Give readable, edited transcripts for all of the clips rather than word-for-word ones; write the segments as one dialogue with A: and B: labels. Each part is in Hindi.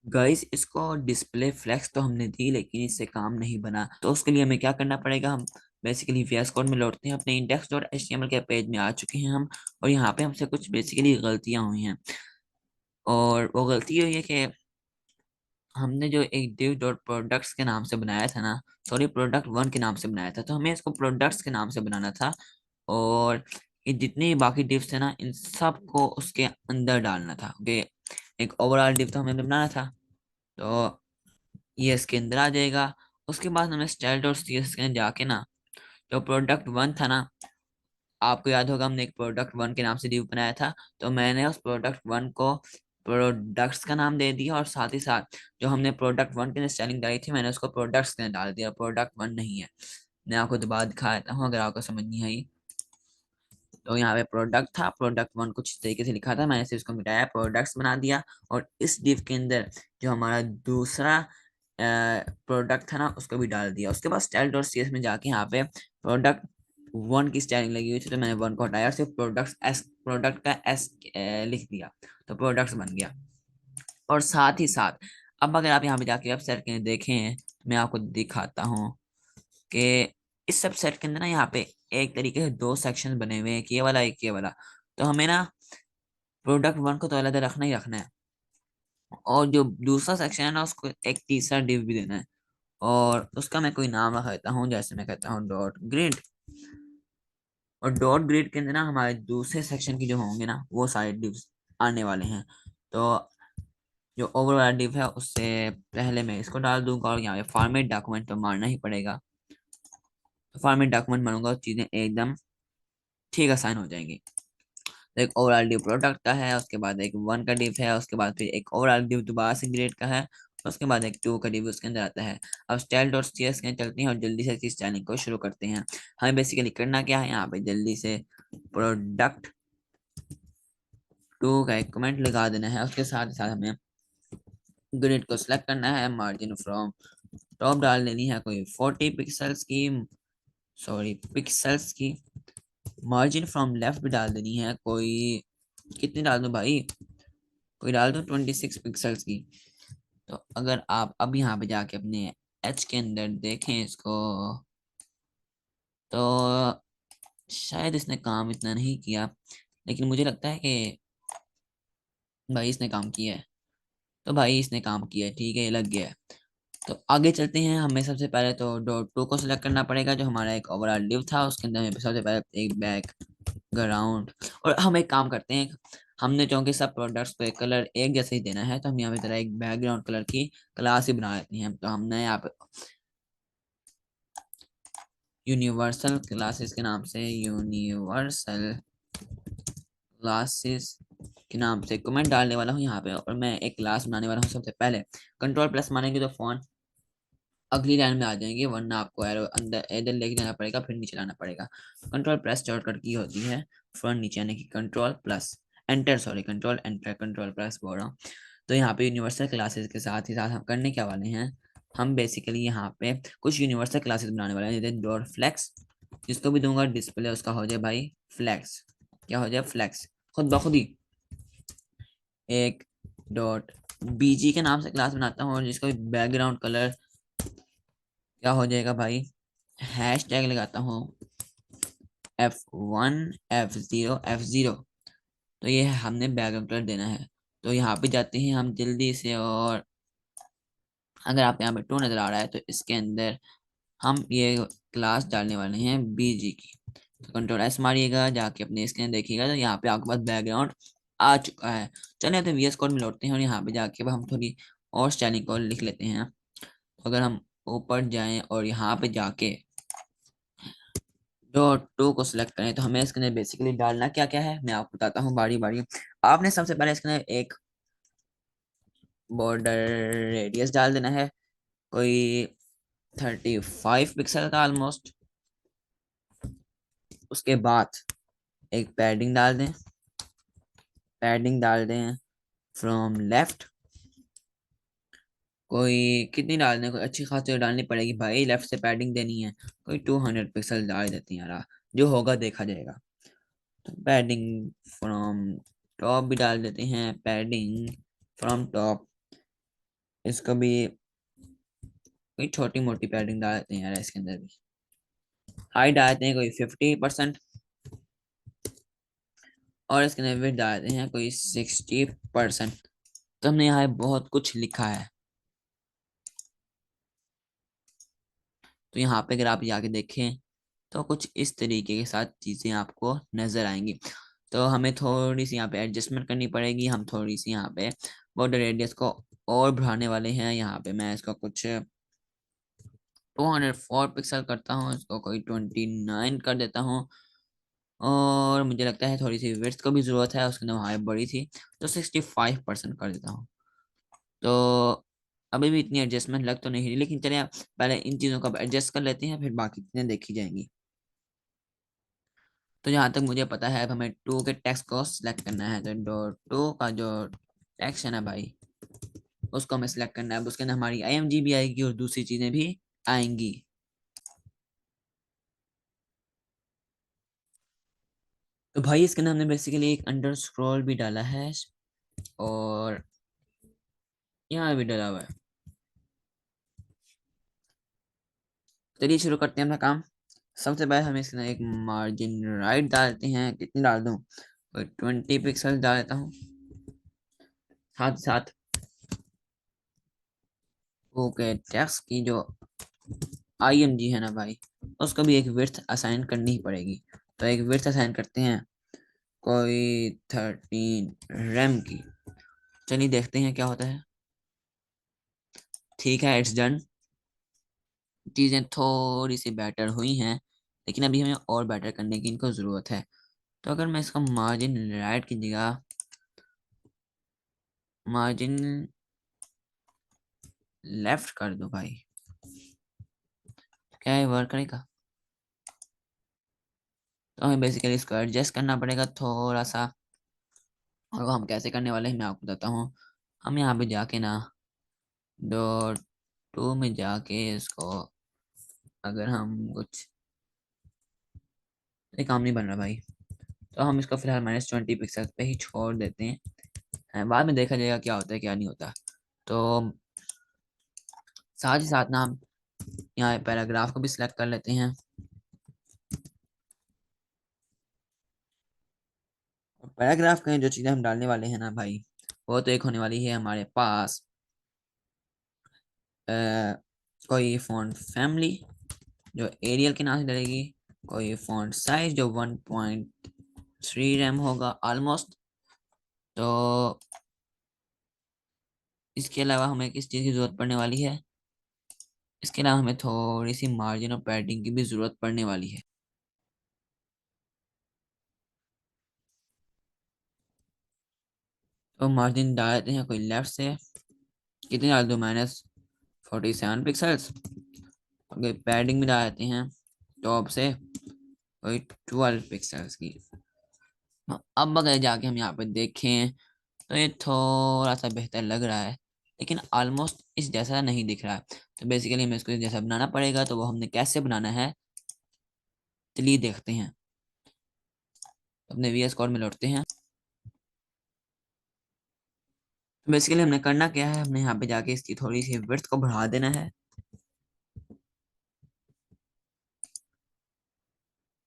A: गाइस इसको डिस्प्ले फ्लेक्स तो हमने दी लेकिन इससे काम नहीं बना, तो उसके लिए हमें क्या करना पड़ेगा। हम बेसिकली वीएस कोड में लौटते हैं, अपने index.html के पेज में आ चुके हैं हम। और यहाँ पे हमसे कुछ बेसिकली गलतियां हुई हैं, और वो गलती हुई है कि हमने जो एक div डॉट प्रोडक्ट्स के नाम से बनाया था ना, सॉरी प्रोडक्ट वन के नाम से बनाया था, तो हमें इसको प्रोडक्ट्स के नाम से बनाना था। और ये जितने भी बाकी divs थे ना, इन सब को उसके अंदर डालना था। ओके, एक ओवरऑल div तो हमें बनाना था, तो ये इसके अंदर आ जाएगा। उसके बाद हमें स्टाइल डॉट सीएस के अंदर जाके ना, जो प्रोडक्ट वन था ना, आपको याद होगा हमने एक प्रोडक्ट वन के नाम से div बनाया था, तो मैंने उस प्रोडक्ट वन को प्रोडक्ट्स का नाम दे दिया, और साथ ही साथ जो हमने प्रोडक्ट वन के लिए स्टाइलिंग डाली थी मैंने उसको प्रोडक्ट्स के अंदर डाल दिया। प्रोडक्ट वन नहीं है। मैं आपको दोबारा दिखा देता हूँ अगर आपको समझ नहीं आई। तो यहाँ पे प्रोडक्ट था, प्रोडक्ट वन कुछ इस तरीके से लिखा था, मैंने सिर्फ इसको मिटाया, प्रोडक्ट्स बना दिया। और इस div के अंदर जो हमारा दूसरा प्रोडक्ट था ना, उसको भी डाल दिया। उसके बाद स्टाइल डॉट सी एस में जाके यहाँ पे प्रोडक्ट वन की स्टाइलिंग लगी हुई थी, तो मैंने वन को हटाया और सिर्फ प्रोडक्ट का एस लिख दिया, तो प्रोडक्ट्स बन गया। और साथ ही साथ अब अगर आप यहाँ पे जाके वेबसाइट के देखें, मैं आपको दिखाता हूँ कि इस वेबसाइट के अंदर ना, यहाँ पे एक तरीके से दो सेक्शन बने हुए हैं, एक ये वाला एक ये वाला। तो हमें ना प्रोडक्ट वन को तो अलग रखना ही रखना है, और जो दूसरा सेक्शन है ना, उसको एक तीसरा डिव भी देना है। और उसका मैं कोई नाम रख देता हूँ, जैसे मैं कहता हूँ डॉट ग्रिड। और डॉट ग्रिड के अंदर ना हमारे दूसरे सेक्शन की जो होंगे ना, वो सारे डिव्स आने वाले हैं। तो जो ओवर वाला डिव है उससे पहले मैं इसको डाल दूंगा, और यहाँ पे फॉर्मेट डॉक्यूमेंट तो मारना ही पड़ेगा। तो फॉर्मेट डॉक्यूमेंट मारूंगा तो चीजें एकदम ठीक असाइन हो जाएंगी। तो एक ओवरऑल डिव प्रोडक्ट का है, उसके बाद एक वन का डिव है, उसके बाद फिर एक ओवरऑल डिव दोबारा से ग्रेड का है, उसके बाद एक टू का डिव उसके अंदर आता है। अब स्टाइल डॉट सी एस के अंदर चलते हैं और जल्दी से इसकी स्टाइलिंग को शुरू करते हैं। हमें बेसिकली करना क्या है, यहाँ पे जल्दी से प्रोडक्ट टू का एक कमेंट लगा देना है। उसके साथ साथ हमें ग्रिड को सिलेक्ट करना है, मार्जिन फ्रॉम टॉप डाल देनी है कोई 40 पिक्सल्स की, सॉरी पिक्सल्स की। मार्जिन फ्रॉम लेफ्ट भी डाल देनी है कोई, कितनी डाल दूं भाई, कोई डाल दो 26 पिक्सल्स की। तो अगर आप अब यहाँ पे जाके अपने एच के अंदर देखें इसको, तो शायद इसने काम इतना नहीं किया, लेकिन मुझे लगता है कि भाई इसने काम किया है। तो भाई इसने काम किया है, ठीक है, ये लग गया है। तो आगे चलते हैं। हमें सबसे पहले तो डॉट टू को सिलेक्ट करना पड़ेगा, जो हमारा एक ओवरऑल डिव था, उसके अंदर हमें सबसे पहले एक बैकग्राउंड। और हम एक काम करते हैं, हमने चूंकि सब प्रोडक्ट्स पे कलर एक जैसे ही देना है, तो हम यहाँ पे तरह एक बैकग्राउंड कलर की क्लास ही बना लेते हैं। तो हमने यहाँ पे यूनिवर्सल क्लासेस के नाम से, यूनिवर्सल क्लासेस के नाम से कमेंट डालने वाला हूँ यहाँ पे, और मैं एक क्लास बनाने वाला हूँ। सबसे पहले कंट्रोल प्लस मारेंगे तो फोन अगली लाइन में आ जाएंगे, वरना आपको एरो अंदर इधर लेके जाना पड़ेगा, फिर नीचे लाना पड़ेगा। कंट्रोल प्लस शॉर्टकट की होती है फ्रंट नीचे आने की, control plus enter, sorry control enter, control plus बोल रहा हूँ। तो यहाँ पे यूनिवर्सल क्लासेस के साथ ही साथ हम करने क्या वाले हैं, हम बेसिकली यहाँ पे कुछ यूनिवर्सल क्लासेस बनाने वाले हैं, जैसे डॉट फ्लेक्स, जिसको भी दूंगा डिस्प्ले उसका हो जाए भाई फ्लेक्स। क्या हो जाए, फ्लेक्स, खुद ब खुद ही। एक डॉट बीजी के नाम से क्लास बनाता हूँ, और जिसका बैकग्राउंड कलर क्या हो जाएगा भाई, हैश टैग लगाता हूँ F1 F0 F0। तो ये हमने बैकग्राउंड कलर देना है। तो यहाँ पे जाते हैं हम जल्दी से, और अगर आप यहाँ पे टू नजर आ रहा है, तो इसके अंदर हम ये क्लास डालने वाले हैं बीजी की। तो कंट्रोल एस मारिएगा, जाके अपने इसके अंदर देखिएगा, तो यहाँ पे आपके पास बैकग्राउंड आ चुका है। चलिए तो वीएस कोड में लौटते हैं, और यहाँ पे जाके अब हम थोड़ी और स्टाइलिंग को लिख लेते हैं। तो अगर हम ऊपर जाएं और यहाँ पे जाके डॉट टू को सिलेक्ट करें, तो हमें इसके अंदर बेसिकली डालना क्या क्या है मैं आपको बताता हूँ बारी बारी। आपने सबसे पहले इसके अंदर एक बॉर्डर रेडियस डाल देना है, कोई 35 पिक्सल का ऑलमोस्ट। उसके बाद एक पैडिंग डाल दें फ्रॉम लेफ्ट, कोई कितनी डालने, कोई अच्छी खासी डालनी पड़ेगी भाई, लेफ्ट से पैडिंग देनी है, कोई 200 पिक्सल डाल देती हैं यार, जो होगा देखा जाएगा। तो पैडिंग फ्रॉम टॉप भी डाल देते हैं, पैडिंग फ्रॉम टॉप इसको भी कोई छोटी मोटी पैडिंग डाल देते हैं यार इसके अंदर भी। हाइट डालते हैं कोई 50%, और इसके अंदर विड्थ डालते हैं कोई 60%। तो हमने यहाँ बहुत कुछ लिखा है। तो यहाँ पे अगर आप जाके देखें तो कुछ इस तरीके के साथ चीज़ें आपको नज़र आएंगी। तो हमें थोड़ी सी यहाँ पे एडजस्टमेंट करनी पड़ेगी। हम थोड़ी सी यहाँ पे बॉर्डर रेडियस को और बढ़ाने वाले हैं। यहाँ पे मैं इसको कुछ 204 पिक्सल करता हूँ, इसको कोई 29 कर देता हूँ। और मुझे लगता है थोड़ी सी विड्थ को भी ज़रूरत है, उसके अंदर हाइट बड़ी थी, तो 65% कर देता हूँ। तो अभी भी इतनी एडजस्टमेंट लग तो नहीं रही, लेकिन चलिए पहले इन चीज़ों को एडजस्ट कर लेते हैं, फिर बाकी चीज़ें देखी जाएंगी। तो जहाँ तक मुझे पता है अब हमें टू के टेक्स्ट को सिलेक्ट करना है। तो डो टू का जो टेक्स्ट है ना भाई, उसको हमें सिलेक्ट करना है। अब उसके अंदर हमारी IMG भी आएगी और दूसरी चीज़ें भी आएंगी। तो भाई इसके अंदर हमने बेसिकली एक अंडर स्क्रॉल भी डाला है, और यहाँ भी डाला हुआ है। चलिए शुरू करते हैं अपना काम। सबसे पहले हम इसके अंदर एक मार्जिन राइट डालते हैं। कितनी डाल दूँ? 20 पिक्सल डाल देता हूँ। साथ साथ ओके टेक्स्ट की जो IMG है ना भाई, उसको भी एक विड्थ असाइन करनी ही पड़ेगी। तो एक विड्थ असाइन करते हैं कोई 13 रैम की। चलिए देखते हैं क्या होता है। ठीक है, इट्स डन। चीज़ें थोड़ी सी बेटर हुई हैं, लेकिन अभी हमें और बेटर करने की इनको ज़रूरत है। तो अगर मैं इसका मार्जिन राइट की जगह मार्जिन लेफ्ट कर दूं भाई, क्या ये वर्क करेगा? तो हमें बेसिकली इसको एडजस्ट करना पड़ेगा थोड़ा सा। और वो हम कैसे करने वाले हैं मैं आपको बताता हूँ। हम यहाँ पे जाके ना डॉट टू में जाके इसको, अगर हम कुछ, ये काम नहीं बन रहा भाई, तो हम इसको फिलहाल -20 पिक्सल पे ही छोड़ देते हैं। बाद में देखा जाएगा क्या होता है क्या नहीं होता। तो साथ ही साथ ना हम यहाँ पैराग्राफ को भी सिलेक्ट कर लेते हैं। और पैराग्राफ में जो चीज़ें हम डालने वाले हैं ना भाई, वो तो एक होने वाली है हमारे पास अ, कोई फॉन्ट फैमिली जो एरियल के नाम से डलेगी, कोई फॉन्ट साइज जो 1.3 रैम होगा ऑलमोस्ट। तो इसके अलावा हमें किस चीज़ की ज़रूरत पड़ने वाली है? इसके अलावा हमें थोड़ी सी मार्जिन और पैडिंग की भी ज़रूरत पड़ने वाली है। तो मार्जिन डाल देते हैं कोई लेफ्ट से, कितनी डाल दो? -47 पिक्सल्स। कोई पैडिंग भी डाल देते हैं टॉप से कोई 12 पिक्सल्स की। अब अगर जाके हम यहाँ पे देखें तो ये थोड़ा सा बेहतर लग रहा है, लेकिन ऑलमोस्ट इस जैसा नहीं दिख रहा है। तो बेसिकली हमें इसको इस जैसा बनाना पड़ेगा। तो वो हमने कैसे बनाना है, चलिए देखते हैं। अपने VS कोड में लौटते हैं। तो बेसिकली हमने करना क्या है, हमने यहाँ पे जाके इसकी थोड़ी सी विड्थ को बढ़ा देना है।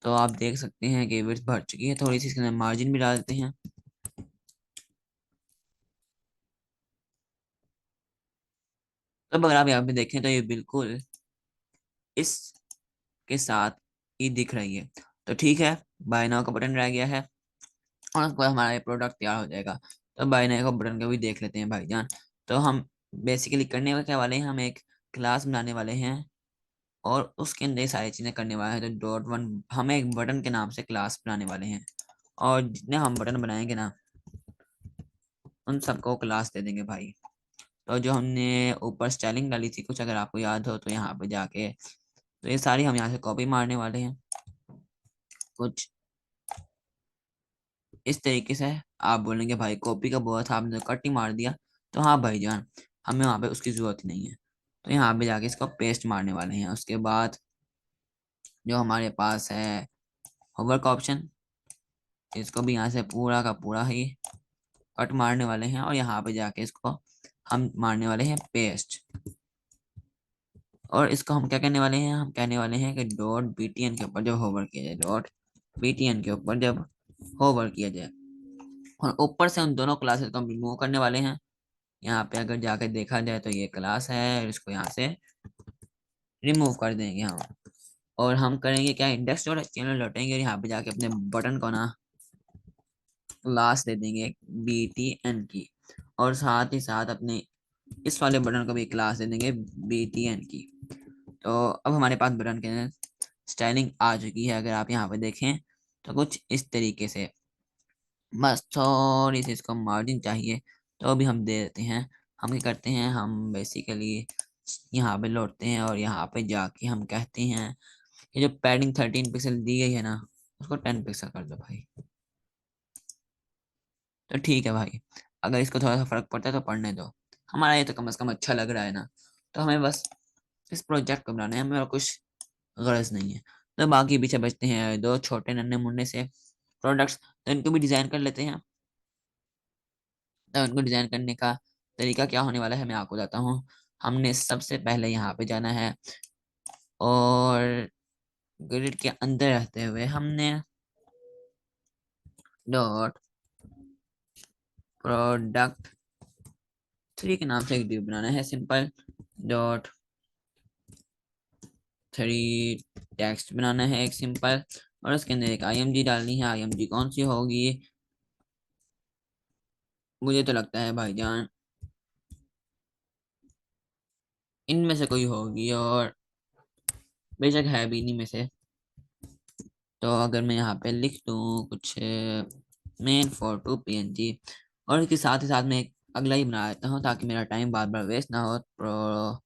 A: तो आप देख सकते हैं कि विड्थ बढ़ चुकी है थोड़ी सी। इसके अंदर मार्जिन भी डाल देते हैं। तो अगर आप यहाँ पे देखें तो ये बिल्कुल इसके साथ ही दिख रही है। तो ठीक है, बाय नाउ का बटन रह गया है और उसके बाद हमारा ये प्रोडक्ट तैयार हो जाएगा। तो बाय नाउ का बटन का भी देख लेते हैं भाईजान। तो हम बेसिकली करने का क्या वाले हैं, हम एक क्लास बनाने वाले हैं और उसके अंदर ये सारी चीज़ें करने वाले हैं। तो डॉट वन हमें एक बटन के नाम से क्लास बनाने वाले हैं, और जितने हम बटन बनाएंगे ना उन सबको क्लास दे देंगे भाई। तो जो हमने ऊपर स्टाइलिंग डाली थी कुछ, अगर आपको याद हो तो यहाँ पे जाके, तो ये सारी हम यहाँ से कॉपी मारने वाले हैं कुछ इस तरीके से। आप बोलेंगे भाई कॉपी का बहुत था, आपने कट ही मार दिया। तो हाँ भाईजान, हमें वहाँ पे उसकी जरूरत ही नहीं है। तो यहाँ पे जाके इसको पेस्ट मारने वाले हैं। उसके बाद जो हमारे पास है होवर का ऑप्शन, इसको भी यहाँ से पूरा का पूरा ही कट मारने वाले हैं और यहाँ पे जाके इसको हम मारने वाले हैं पेस्ट। और इसको हम क्या कहने वाले हैं, हम कहने वाले हैं कि डॉट btn के ऊपर जब होवर किया जाए, डॉट btn के ऊपर जब होवर किया जाए, और ऊपर से उन दोनों क्लासेस को हम रिमूव करने वाले हैं। यहाँ पे अगर जाकर देखा जाए तो ये क्लास है, इसको यहाँ से रिमूव कर देंगे हम। और हम करेंगे क्या, इंडेक्स डॉट एचटीएमएल लौटेंगे और यहाँ पे जाके अपने बटन को ना क्लास दे देंगे btn की, और साथ ही साथ अपने इस वाले बटन को भी क्लास दे देंगे btn की। तो अब हमारे पास बटन के स्टाइलिंग आ चुकी है। अगर आप यहाँ पे देखें तो कुछ इस तरीके से, बस थोड़ी सी इसको मार्जिन चाहिए तो अभी हम दे देते हैं। हम क्या करते हैं, हम बेसिकली यहाँ पे लौटते हैं और यहाँ पे जाके हम कहते हैं ये जो पैडिंग 13 पिक्सल दी गई है ना, उसको 10 पिक्सल कर दो भाई। तो ठीक है भाई, अगर इसको थोड़ा सा फर्क पड़ता है तो पढ़ने दो, हमारा ये तो कम से कम अच्छा लग रहा है ना। तो हमें बस इस प्रोजेक्ट को बनाना है, हमें और कुछ गरज नहीं है। तो बाकी पीछे बचते हैं दो छोटे नन्हे मुन्ने से प्रोडक्ट्स, तो इनको भी डिजाइन कर लेते हैं। तो इनको डिजाइन करने का तरीका क्या होने वाला है मैं आपको बताता हूँ। हमने सबसे पहले यहाँ पे जाना है और ग्रिड के अंदर रहते हुए हमने डॉट प्रोडक्ट थ्री के नाम से एक डिव बनाना है, सिंपल डॉट थ्री टेक्स्ट बनाना है एक सिंपल, और उसके अंदर एक आईएमजी डालनी है। आईएमजी कौन सी होगी, मुझे तो लगता है भाईजान इनमें से कोई होगी, और बेशक है भी इन्हीं में से। तो अगर मैं यहाँ पे लिख दूँ कुछ मेन फॉर टू png, और इसके साथ ही साथ मैं एक अगला ही बना देता हूँ ताकि मेरा टाइम बार बार वेस्ट ना हो। प्रोडक्ट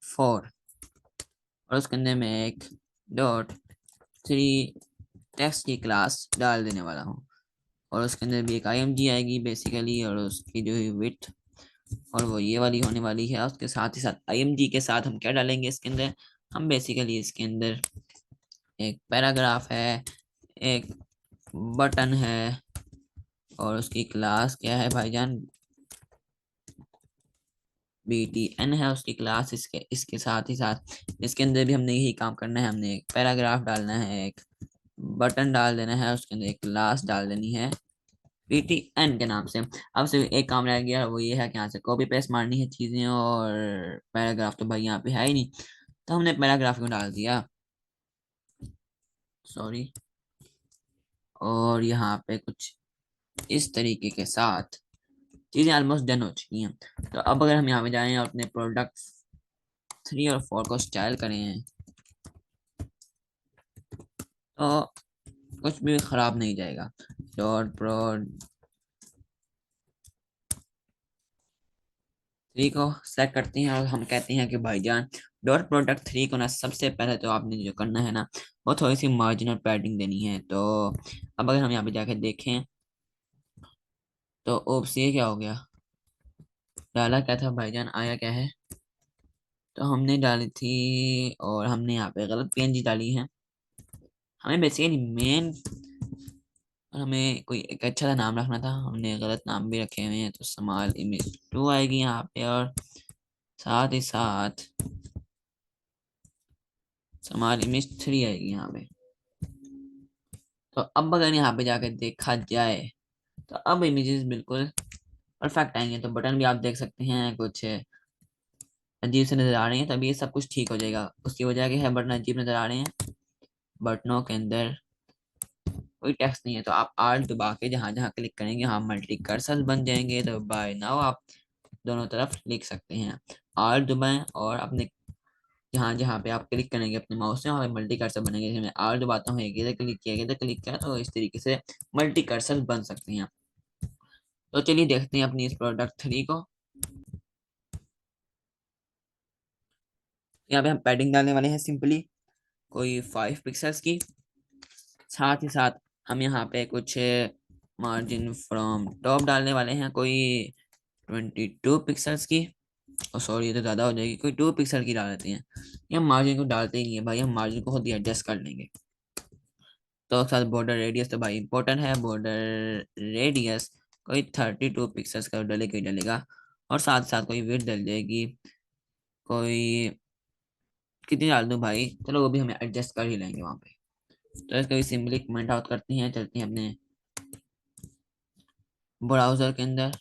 A: फोर, और उसके अंदर मैं एक डॉट थ्री टेक्स्ट की क्लास डाल देने वाला हूँ, और उसके अंदर भी एक आईएमजी आएगी बेसिकली, और उसकी जो है विथ, और वो ये वाली होने वाली है। उसके साथ ही साथ आईएमजी के साथ हम क्या डालेंगे इसके अंदर, हम बेसिकली इसके अंदर एक पैराग्राफ है, एक बटन है, और उसकी क्लास क्या है भाईजान, btn है उसकी क्लास। इसके इसके साथ ही साथ इसके अंदर भी हमने यही काम करना है, हमने एक पैराग्राफ डालना है, एक बटन डाल देना है, उसके अंदर एक क्लास डाल देनी है btn के नाम से। अब सिर्फ एक काम रह गया, वो ये है कि यहाँ से कॉपी पेस्ट मारनी है चीजें, और पैराग्राफ तो भाई यहाँ पे है ही नहीं, तो हमने पैराग्राफ में डाल दिया, सॉरी। और यहाँ पे कुछ इस तरीके के साथ चीजें ऑलमोस्ट डन हो चुकी हैं। तो अब अगर हम यहाँ पे जाएं और अपने प्रोडक्ट थ्री और फोर को स्टाइल करें तो कुछ भी खराब नहीं जाएगा। डॉट प्रो थ्री को सेलेक्ट करते हैं और हम कहते हैं कि भाईजान डॉट प्रोडक्ट थ्री को ना सबसे पहले तो आपने जो करना है ना, वो थोड़ी सी मार्जिन और पैडिंग देनी है। तो अब अगर हम यहाँ पे जाके देखें तो ओप्स ये क्या हो गया, डाला क्या था भाईजान, आया क्या है, तो हमने डाली थी और हमने यहाँ पे गलत पीएनजी डाली है। हमें बेसिकली मेन, हमें कोई एक अच्छा सा नाम रखना था, हमने गलत नाम भी रखे हुए हैं। तो स्मॉल इमेज टू आएगी यहाँ पे, और साथ ही साथ स्मॉल इमेज थ्री आएगी यहाँ पे। तो अब अगर यहाँ पे जाकर देखा जाए तो अब इमेजेस बिल्कुल परफेक्ट आएंगे। तो बटन भी आप देख सकते हैं कुछ अजीब से नजर आ रहे हैं, तभी ये सब कुछ ठीक हो जाएगा। उसकी वजह क्या है, बटन अजीब नजर आ रहे हैं, बटनों के अंदर कोई टेक्स्ट नहीं है। तो आप आर दबा के जहां जहां क्लिक करेंगे वहां मल्टी कर्सर बन जाएंगे, तो बाय नाउ आप दोनों तरफ लिख सकते हैं। आर दबाएं और अपने जहां जहां पे आप क्लिक करेंगे अपने माउस से वहां पे मल्टी कर्सर बनेंगे। जैसे मैं आर दबाता हूँ, एक इधर क्लिक किया, इधर क्लिक किया, तो इस तरीके से मल्टी कर्सर बन सकते हैं। तो चलिए देखते हैं अपनी इस प्रोडक्ट थ्री को। यहाँ पे हम पैडिंग डालने वाले हैं सिंपली कोई 5 पिक्सल्स की। साथ ही साथ हम यहाँ पे कुछ मार्जिन फ्रॉम टॉप डालने वाले हैं कोई 22 पिक्सल्स की। और सॉरी ये तो ज़्यादा हो जाएगी, कोई 2 पिक्सल की डाल देते हैं। ये हम मार्जिन को डालते ही नहीं है भाई, हम मार्जिन को खुद ही एडजस्ट कर लेंगे। तो साथ बॉर्डर रेडियस तो भाई इंपॉर्टेंट है, बॉर्डर रेडियस कोई 32 पिक्सल्स का डले कोई डलेगा, और साथ साथ कोई विड्थ डल जाएगी। कोई कितनी डाल दूं भाई, चलो वो भी हमें एडजस्ट कर ही लेंगे वहां पे। तो इसका भी सिंपली कमेंट आउट करते हैं, चलते हैं अपने ब्राउजर के अंदर,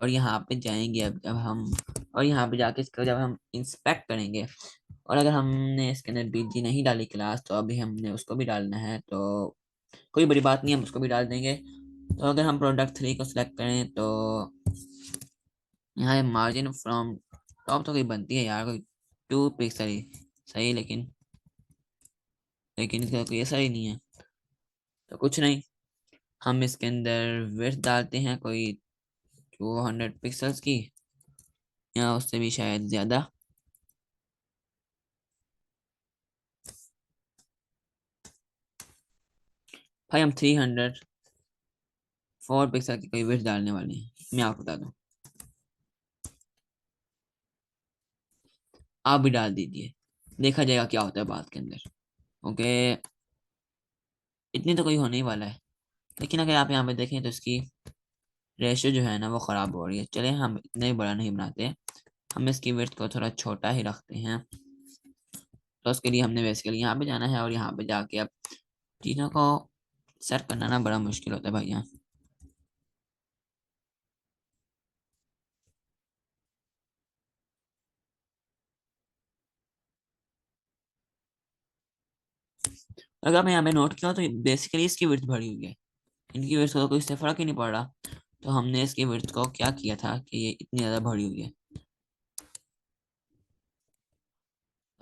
A: और यहाँ पे जाएंगे अब जब हम, और यहाँ पे जाके इसका जब हम इंस्पेक्ट करेंगे, और अगर हमने इसके अंदर बीजी नहीं डाली क्लास, तो अभी हमने उसको भी डालना है, तो कोई बड़ी बात नहीं, हम उसको भी डाल देंगे। तो अगर हम प्रोडक्ट 3 को सिलेक्ट करें, तो यहाँ मार्जिन फ्रॉम टॉप तो कोई बनती है यार, कोई 2 पिक्सल ही सही, लेकिन इसका कोई असर ही नहीं है। तो कुछ नहीं, हम इसके अंदर विड्थ डालते हैं कोई 200 पिक्सल्स की, या उससे भी शायद ज़्यादा। भाई हम 304 पिक्सल की कोई विड्थ डालने वाले हैं, मैं आपको बता दूं। आप भी डाल दीजिए, देखा जाएगा क्या होता है बात के अंदर। ओके, इतनी तो कोई होने ही वाला है, लेकिन अगर आप यहाँ पे देखें तो इसकी रेशियो जो है ना वो ख़राब हो रही है। चले, हम इतने बड़ा नहीं बनाते, हम इसकी विड्थ को थोड़ा छोटा ही रखते हैं। तो उसके लिए हमने बेसिकली यहाँ पे जाना है, और यहाँ पे जाके अब चीज़ों को सेट करना ना बड़ा मुश्किल होता है भाई यहाँ। अगर मैं यहाँ पे नोट किया तो बेसिकली इसकी विड्थ बढ़ी हुई है, इनकी विड्थ को कोई इससे फर्क ही नहीं पड़ रहा। तो हमने इसकी विड्थ को क्या किया था कि ये इतनी ज़्यादा बढ़ी हुई है,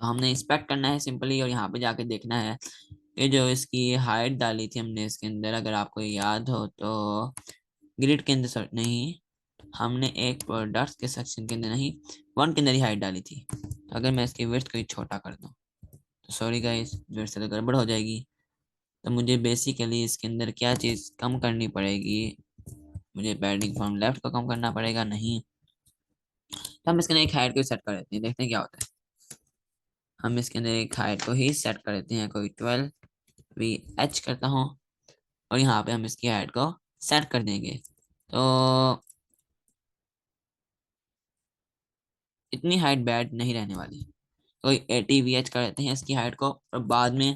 A: तो हमने इंस्पेक्ट करना है सिंपली, और यहाँ पे जाके देखना है ये जो इसकी हाइट डाली थी हमने इसके अंदर, अगर आपको याद हो तो ग्रिड के अंदर, सॉरी नहीं, हमने एक प्रोडक्ट्स के सेक्शन के अंदर नहीं, वन के अंदर ही हाइट डाली थी। तो अगर मैं इसकी विड्थ को ही छोटा कर दूँ, तो सॉरी गाइस, विड्थ से तो गड़बड़ हो जाएगी। तो मुझे बेसिकली इसके अंदर क्या चीज़ कम करनी पड़ेगी, मुझे पैडिंग फ्रॉम लेफ्ट को कम करना पड़ेगा, नहीं। तो हम इसके अंदर एक हाइट को सेट कर देते हैं, देखते हैं क्या होता है। हम इसके अंदर एक हाइट को ही सेट कर देते हैं, कोई 12 VH करता हूँ, और यहाँ पे हम इसकी हाइट को सेट कर देंगे। तो इतनी हाइट बैड नहीं रहने वाली, कोई 80 VH कर देते हैं इसकी हाइट को, और बाद में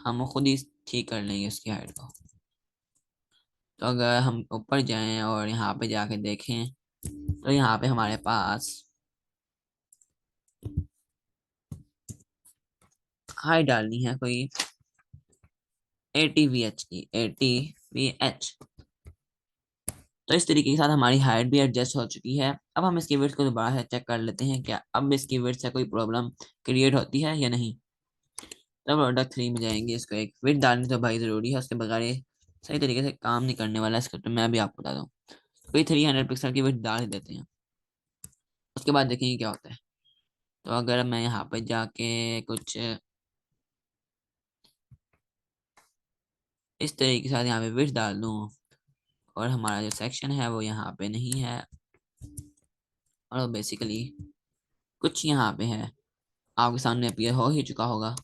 A: हम खुद ही ठीक कर लेंगे इसकी हाइट को। तो अगर हम ऊपर जाएं और यहाँ पे जाके देखें, तो यहाँ पे हमारे पास हाइट डालनी है कोई 80 VH की, 80 VH। तो इस तरीके के साथ हमारी हाइट भी एडजस्ट हो चुकी है। अब हम इसकी विड्थ को दोबारा से चेक कर लेते हैं, क्या अब इसकी विड्थ से कोई प्रॉब्लम क्रिएट होती है या नहीं। तब प्रोडक्ट 3 में जाएंगे, इसको एक विड्थ डालनी तो भाई ज़रूरी है, उसके बगैर ये सही तरीके से काम नहीं करने वाला इसका, तो मैं भी आपको बता दूँ। कोई 300 पिक्सल की विड्थ डाल ही देते हैं, उसके बाद देखेंगे क्या होता है। तो अगर मैं यहाँ पे जाके कुछ इस तरीके के साथ यहाँ पे विड्थ डाल दूँ, और हमारा जो सेक्शन है वो यहाँ पे नहीं है, और बेसिकली कुछ यहाँ पे है, आपके सामने अपीयर हो ही चुका होगा।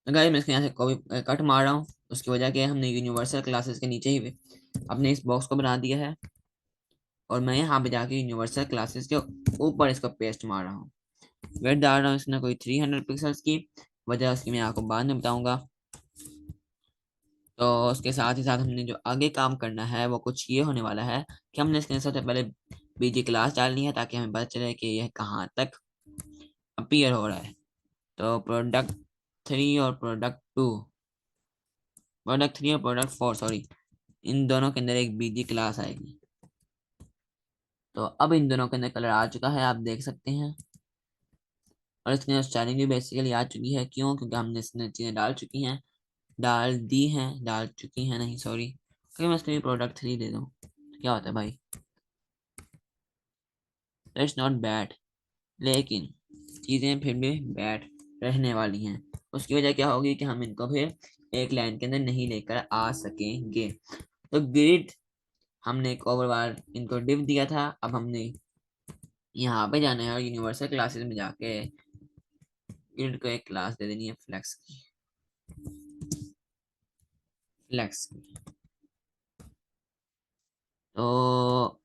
A: गाइस मैं इसके यहाँ से कॉपी कट मार रहा हूँ, उसकी वजह क्या है, हमने यूनिवर्सल क्लासेस के नीचे ही अपने इस बॉक्स को बना दिया है, और मैं यहाँ पे जाके यूनिवर्सल क्लासेस के ऊपर इसको पेस्ट मार रहा हूँ। वेट डाल रहा हूँ इसने कोई 300 पिक्सल्स की, वजह उसकी मैं आपको बाद में बताऊंगा। तो उसके साथ ही साथ हमने जो आगे काम करना है वो कुछ ये होने वाला है कि हमने इसके सबसे पहले बीजी क्लास डालनी है, ताकि हमें पता चले कि यह कहाँ तक अपीयर हो रहा है। तो प्रोडक्ट 3 और प्रोडक्ट 4 सॉरी, इन दोनों के अंदर एक बीजी क्लास आएगी। तो अब इन दोनों के अंदर कलर आ चुका है, आप देख सकते हैं, और इसके अंदर स्टाइलिंग भी बेसिकली आ चुकी है। क्यों? क्योंकि हमने इसमें चीज़ें डाल चुकी हैं, डाल दी हैं, डाल चुकी हैं नहीं सॉरी। अगर मैं इसके लिए प्रोडक्ट 3 दे दूँ तो क्या होता है भाई, दैट्स नॉट बैड, लेकिन चीज़ें फिर भी बैड रहने वाली हैं। उसकी वजह क्या होगी कि हम इनको फिर एक लाइन के अंदर नहीं लेकर आ सकेंगे। तो ग्रिड, हमने एक ओवरबार इनको डिव दिया था, अब हमने यहाँ पे जाना है और यूनिवर्सल क्लासेस में जाके ग्रिड को एक क्लास दे देनी है फ्लेक्स की। फ्लेक्स की। तो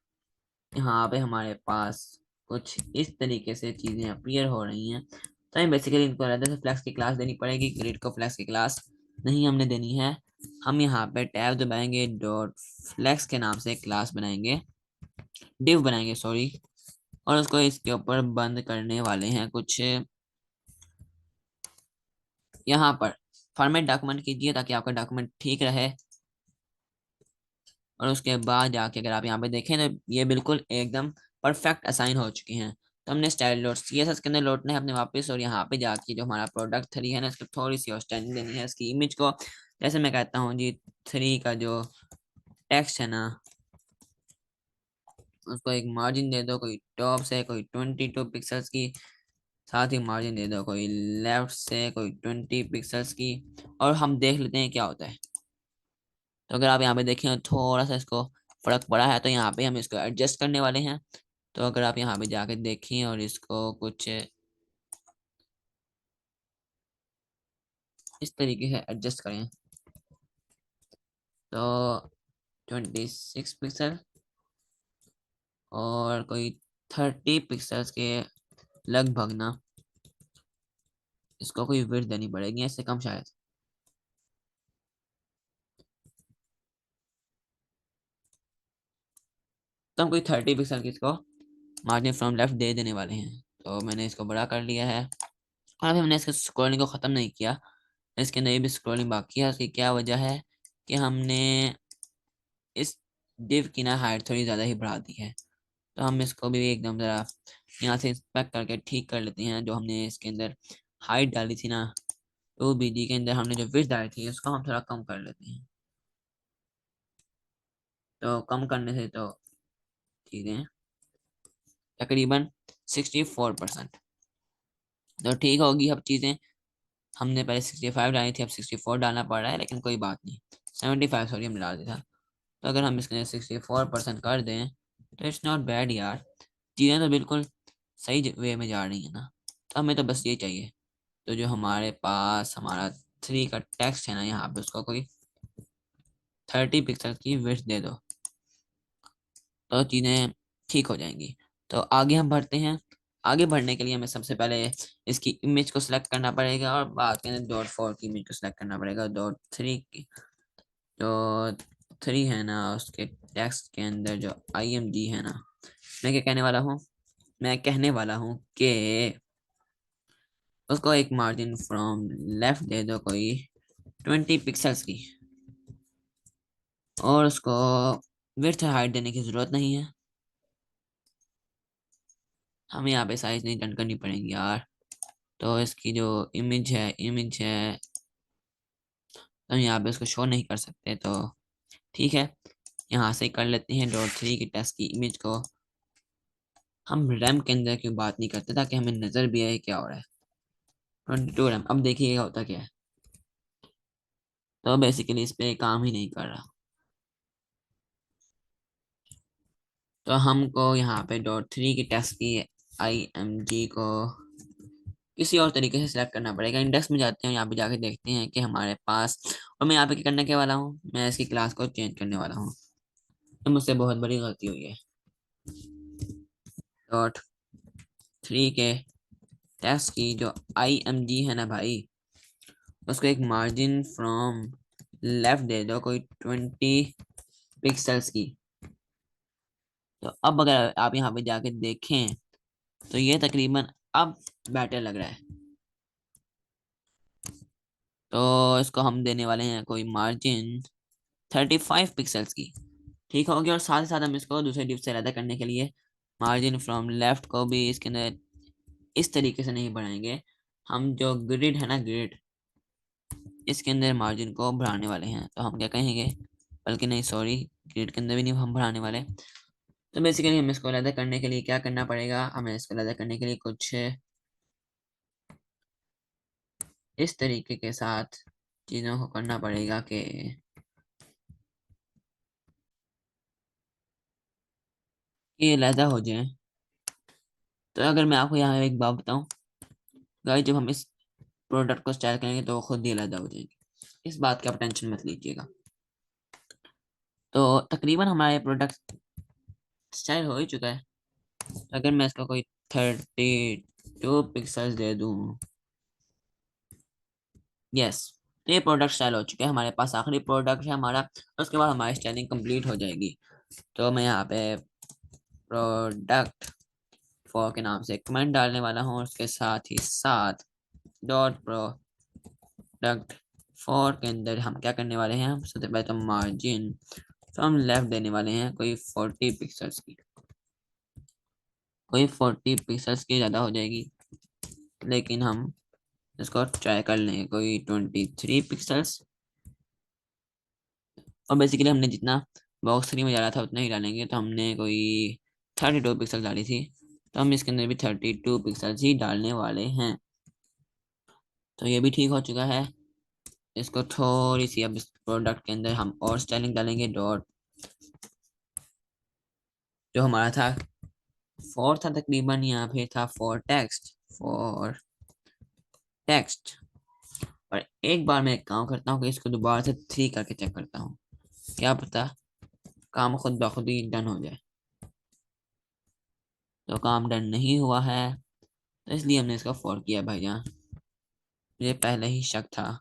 A: यहाँ पे हमारे पास कुछ इस तरीके से चीजें अपीयर हो रही हैं। तो हमें बेसिकली इनको अलग से फ्लेक्स की क्लास देनी पड़ेगी, ग्रिड को फ्लेक्स की क्लास नहीं हमने देनी है। हम यहाँ पे टैब दबाएंगे, डॉट फ्लेक्स के नाम से क्लास बनाएंगे, डिव बनाएंगे सॉरी, और उसको इसके ऊपर बंद करने वाले हैं कुछ यहाँ पर। फॉर्मेट डॉक्यूमेंट कीजिए ताकि आपका डॉक्यूमेंट ठीक रहे। और उसके बाद जाके अगर आप यहाँ पे देखें तो ये बिल्कुल एकदम परफेक्ट असाइन हो चुके हैं। तो हमने स्टाइल डॉट सीएसएस के अंदर लौटना है अपने वापस, और यहाँ पे जाके जो हमारा प्रोडक्ट 3 है ना, इसको थोड़ी सी आउटस्टैंडिंग देनी है इसकी इमेज को। जैसे मैं कहता हूँ जी, 3 का जो टेक्स्ट है ना, उसको एक मार्जिन दे दो, कोई टॉप से कोई 22 पिक्सल्स की। साथ ही मार्जिन दे दो कोई लेफ्ट से कोई 20 पिक्सल्स की। और हम देख लेते हैं क्या होता है। तो अगर आप यहाँ पे देखें तो थोड़ा सा इसको फर्क पड़ा है, तो यहाँ पे हम इसको एडजस्ट करने वाले हैं। तो अगर आप यहाँ पे जाके देखें और इसको कुछ इस तरीके से एडजस्ट करें, तो 26 पिक्सल और कोई 30 पिक्सल्स के लगभग ना, इसको कोई विड्थ देनी पड़ेगी, इससे कम शायद। तो हम कोई 30 पिक्सल की इसको मार्जिन फ्रॉम लेफ्ट दे देने वाले हैं। तो मैंने इसको बड़ा कर लिया है। और अभी हमने इसके स्क्रॉलिंग को ख़त्म नहीं किया, इसके अंदर ये भी स्क्रॉलिंग बाकी है। उसकी क्या वजह है कि हमने इस डिव की ना हाइट थोड़ी ज़्यादा ही बढ़ा दी है। तो हम इसको भी एकदम ज़रा यहाँ से इंस्पेक्ट करके ठीक कर लेते हैं। जो हमने इसके अंदर हाइट डाली थी ना, तो बीजी के अंदर हमने जो विड्थ डाली थी उसको हम थोड़ा कम कर लेते हैं। तो कम करने से तो चीज़ें तकरीबन 64%, तो ठीक होगी अब चीज़ें। हमने पहले 65 डाली थी, अब 64 डालना पड़ रहा है, लेकिन कोई बात नहीं। 75 सॉरी हमने डाल दिया था। तो अगर हम इसके 64% कर दें तो इट्स नॉट बैड यार। चीज़ें तो बिल्कुल सही वे में जा रही हैं ना। तो हमें तो बस ये चाहिए। तो जो हमारे पास हमारा 3 का टेक्स्ट है ना, यहाँ पे उसको कोई 30 पिक्सल की विड्थ दे दो, तो चीज़ें ठीक हो जाएंगी। तो आगे हम बढ़ते हैं। आगे बढ़ने के लिए हमें सबसे पहले इसकी इमेज को सिलेक्ट करना पड़ेगा, और बाद के अंदर डॉट 4 की इमेज को सिलेक्ट करना पड़ेगा। डॉट 3 की जो 3 है ना, उसके टेक्स्ट के अंदर जो IMG है ना, मैं क्या कहने वाला हूँ, मैं कहने वाला हूँ कि उसको एक मार्जिन फ्रॉम लेफ्ट दे दो कोई 20 पिक्सल्स की। और उसको विड्थ हाइट देने की जरूरत नहीं है, हमें यहाँ पे साइज नहीं डन करनी पड़ेगी यार। तो इसकी जो इमेज है तो हम यहाँ पे उसको शो नहीं कर सकते, तो ठीक है, यहाँ से कर लेते हैं। डॉट 3 की टेक्स्ट की इमेज को हम रैम के अंदर क्यों बात नहीं करते, ताकि हमें नजर भी आए क्या हो रहा है। 22 रैम, अब देखिएगा होता क्या है। तो बेसिकली इस पे काम ही नहीं कर रहा। तो हमको यहाँ पे डॉट 3 की टेक्स्ट की IMG को किसी और तरीके से सिलेक्ट करना पड़ेगा। इंडेक्स में जाते हैं, यहाँ पे जाके देखते हैं कि हमारे पास, और मैं यहाँ पे क्या करने के वाला हूँ, मैं इसकी क्लास को चेंज करने वाला हूँ। तो मुझसे बहुत बड़ी गलती हुई है। डॉट 3 के टेक्स्ट की जो IMG है ना भाई, उसको एक मार्जिन फ्रॉम लेफ्ट दे दो कोई 20 पिक्सल्स की। तो अब अगर आप यहाँ पे जाके देखें तो ये तकरीबन अब बेटर लग रहा है। तो इसको हम देने वाले हैं कोई मार्जिन 35 पिक्सल्स की। ठीक हो गया। और साथ ही साथ हम इसको दूसरे डिप से अलग करने के लिए मार्जिन फ्रॉम लेफ्ट को भी इसके अंदर इस तरीके से नहीं बढ़ाएंगे। हम जो ग्रिड है ना, ग्रिड, इसके अंदर मार्जिन को बढ़ाने वाले हैं। तो हम क्या कहेंगे, बल्कि नहीं सॉरी, ग्रिड के अंदर भी नहीं हम बढ़ाने वाले। तो बेसिकली हमें इसको अलग करने के लिए क्या करना पड़ेगा, हमें इसको अलग करने के लिए कुछ इस तरीके के साथ चीज़ों को करना पड़ेगा कि ये अलहदा हो जाए। तो अगर मैं आपको यहाँ एक बात बताऊं गाइस, जब हम इस प्रोडक्ट को स्टाइल करेंगे तो वो खुद ही अलग हो जाएंगे। इस बात की आप टेंशन मत लीजिएगा। तो तकरीबन हमारे प्रोडक्ट स्टाइल हो ही चुका है। अगर मैं इसका कोई 32 पिक्सल्स दे दूं, यस, तो ये प्रोडक्ट स्टाइल हो चुका है। हमारे पास आखिरी प्रोडक्ट है हमारा, और उसके बाद हमारी स्टाइलिंग कंप्लीट हो जाएगी। तो मैं यहाँ पे प्रोडक्ट फॉर के नाम से एक कमेंट डालने वाला हूँ, उसके साथ ही साथ डॉट प्रोडक्ट फॉर के अंदर हम क्या करने वाले हैं, हम सबसे पहले तो मार्जिन तो हम लेफ्ट देने वाले हैं कोई 40 पिक्सल्स की, कोई 40 पिक्सल्स की ज़्यादा हो जाएगी, लेकिन हम इसको ट्राई कर लेंगे कोई 23 पिक्सल्स। और बेसिकली हमने जितना बॉक्स थ्री में डाला था उतना ही डालेंगे, तो हमने कोई 32 पिक्सल डाली थी, तो हम इसके अंदर भी 32 पिक्सल्स ही डालने वाले हैं। तो ये भी ठीक हो चुका है। इसको थोड़ी सी अब इस प्रोडक्ट के अंदर हम और स्टाइलिंग डालेंगे। डॉट जो हमारा था फोर था तकरीबन, यहाँ पे था फॉर टेक्स्ट। और एक बार मैं एक काम करता हूँ कि इसको दोबारा से 3 करके चेक करता हूँ, क्या पता काम खुद ब खुद ही डन हो जाए। तो काम डन नहीं हुआ है, तो इसलिए हमने इसका 4 किया भाईजान। मुझे पहले ही शक था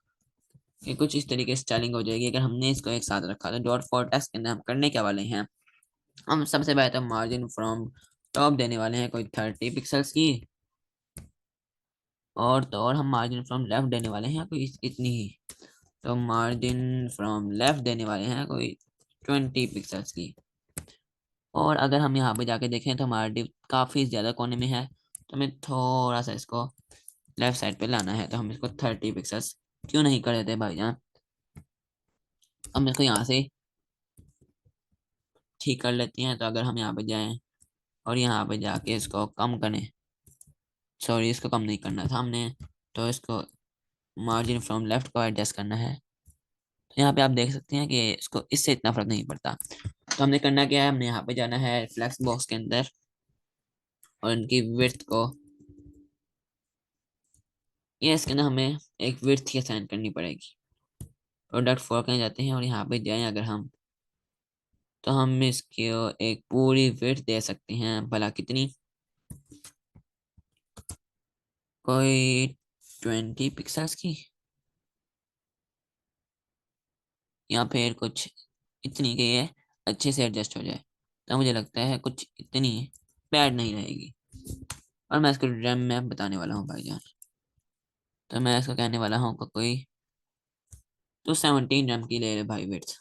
A: कि कुछ इस तरीके से स्टाइलिंग हो जाएगी अगर हमने इसको एक साथ रखा। तो डॉट फॉर टेक्स्ट के अंदर हम करने क्या वाले हैं, हम सबसे पहले तो मार्जिन फ्रॉम टॉप देने वाले हैं कोई 30 पिक्सल्स की, और तो और हम मार्जिन फ्रॉम लेफ्ट देने वाले हैं कोई इतनी ही। तो मार्जिन फ्रॉम लेफ्ट देने वाले हैं कोई 20 पिक्सल्स की। और अगर हम यहाँ पे जाके देखें तो हमारा डिव काफ़ी ज़्यादा कोने में है, तो हमें थोड़ा सा इसको लेफ्ट साइड पे लाना है। तो हम इसको 30 पिक्सल्स क्यों नहीं कर देते भाईजान, हम इसको यहाँ से ठीक कर लेते हैं। तो अगर हम यहाँ पे जाएं और यहाँ पे जाके इसको कम करें, सॉरी इसको कम नहीं करना था हमने, तो इसको मार्जिन फ्रॉम लेफ्ट को एडजस्ट करना है। तो यहाँ पे आप देख सकते हैं कि इसको इससे इतना फर्क नहीं पड़ता। तो हमने करना क्या है, हमने यहाँ पे जाना है फ्लेक्स बॉक्स के अंदर और इनकी विड्थ को, ये इसके ना हमें एक विड्थ ही असाइन करनी पड़ेगी। प्रोडक्ट फोर कहीं जाते हैं और यहाँ पे जाएं अगर हम, तो हम इसकी एक पूरी विड्थ दे सकते हैं, भला कितनी, कोई 20 पिक्सल्स की, या फिर कुछ इतनी के ये अच्छे से एडजस्ट हो जाए। तो मुझे लगता है कुछ इतनी बैड नहीं रहेगी। और मैं इसको रैम में बताने वाला हूँ भाईजान। तो मैं इसको कहने वाला हूँ कि कोई तो 17 रैम की ले ले भाई विड्थ।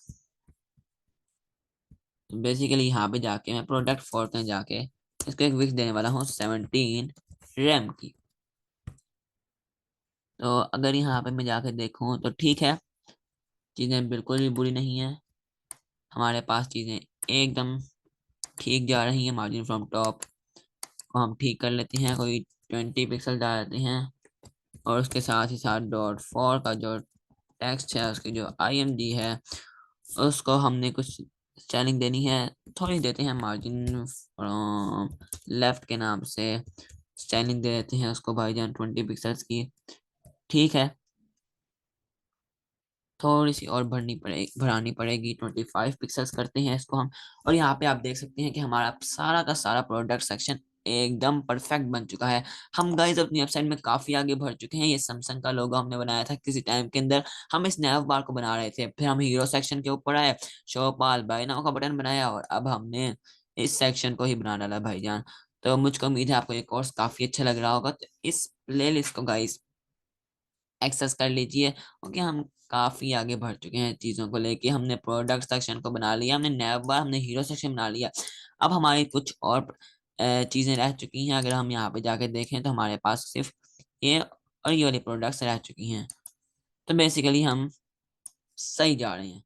A: तो बेसिकली यहाँ पे जाके मैं प्रोडक्ट फोर में जाके इसको एक विड्थ देने वाला हूँ 17 रैम की। तो अगर यहाँ पे मैं जाके देखूँ तो ठीक है, चीज़ें बिल्कुल भी बुरी नहीं है, हमारे पास चीज़ें एकदम ठीक जा रही हैं। मार्जिन फ्रॉम टॉप को हम ठीक कर लेते हैं, कोई 20 पिक्सल डाल देते हैं, और उसके साथ ही साथ डॉट फोर का जो टेक्स्ट है, उसकी जो IMG है, उसको हमने कुछ स्टाइलिंग देनी है। थोड़ी देते हैं मार्जिन फ्रॉम लेफ्ट के नाम से, स्टाइलिंग दे देते हैं उसको भाईजान 20 पिक्सल्स की। ठीक है, थोड़ी सी और बढ़ानी पड़ेगी, 25 पिक्सल्स करते हैं इसको हम। और यहाँ पे आप देख सकते हैं कि हमारा सारा का सारा प्रोडक्ट सेक्शन एकदम परफेक्ट बन चुका है। हम गाइस अपनी वेबसाइट में काफी आगे बढ़ चुके हैं। ये सैमसंग का लोगो हमने बनाया था किसी टाइम के अंदर, हम इस नैव बार को बना रहे थे, फिर हम हीरो सेक्शन के ऊपर आए, शो पाल बाय नाउ का बटन बनाया, और अब हमने इस सेक्शन को ही बना डाला भाईजान। तो मुझको उम्मीद है आपको ये कोर्स काफी अच्छा लग रहा होगा। तो इस प्लेलिस्ट को गाइस एक्सेस कर लीजिए, क्योंकि हम काफी आगे बढ़ चुके हैं चीजों को लेके। हमने प्रोडक्ट सेक्शन को बना लिया, हमने नैव बार, हमने हीरो सेक्शन बना लिया। अब हमारी कुछ और चीजें रह चुकी हैं। अगर हम यहाँ पे जाके देखें तो हमारे पास सिर्फ ये और ये वाली प्रोडक्ट्स रह चुकी हैं। तो बेसिकली हम सही जा रहे हैं।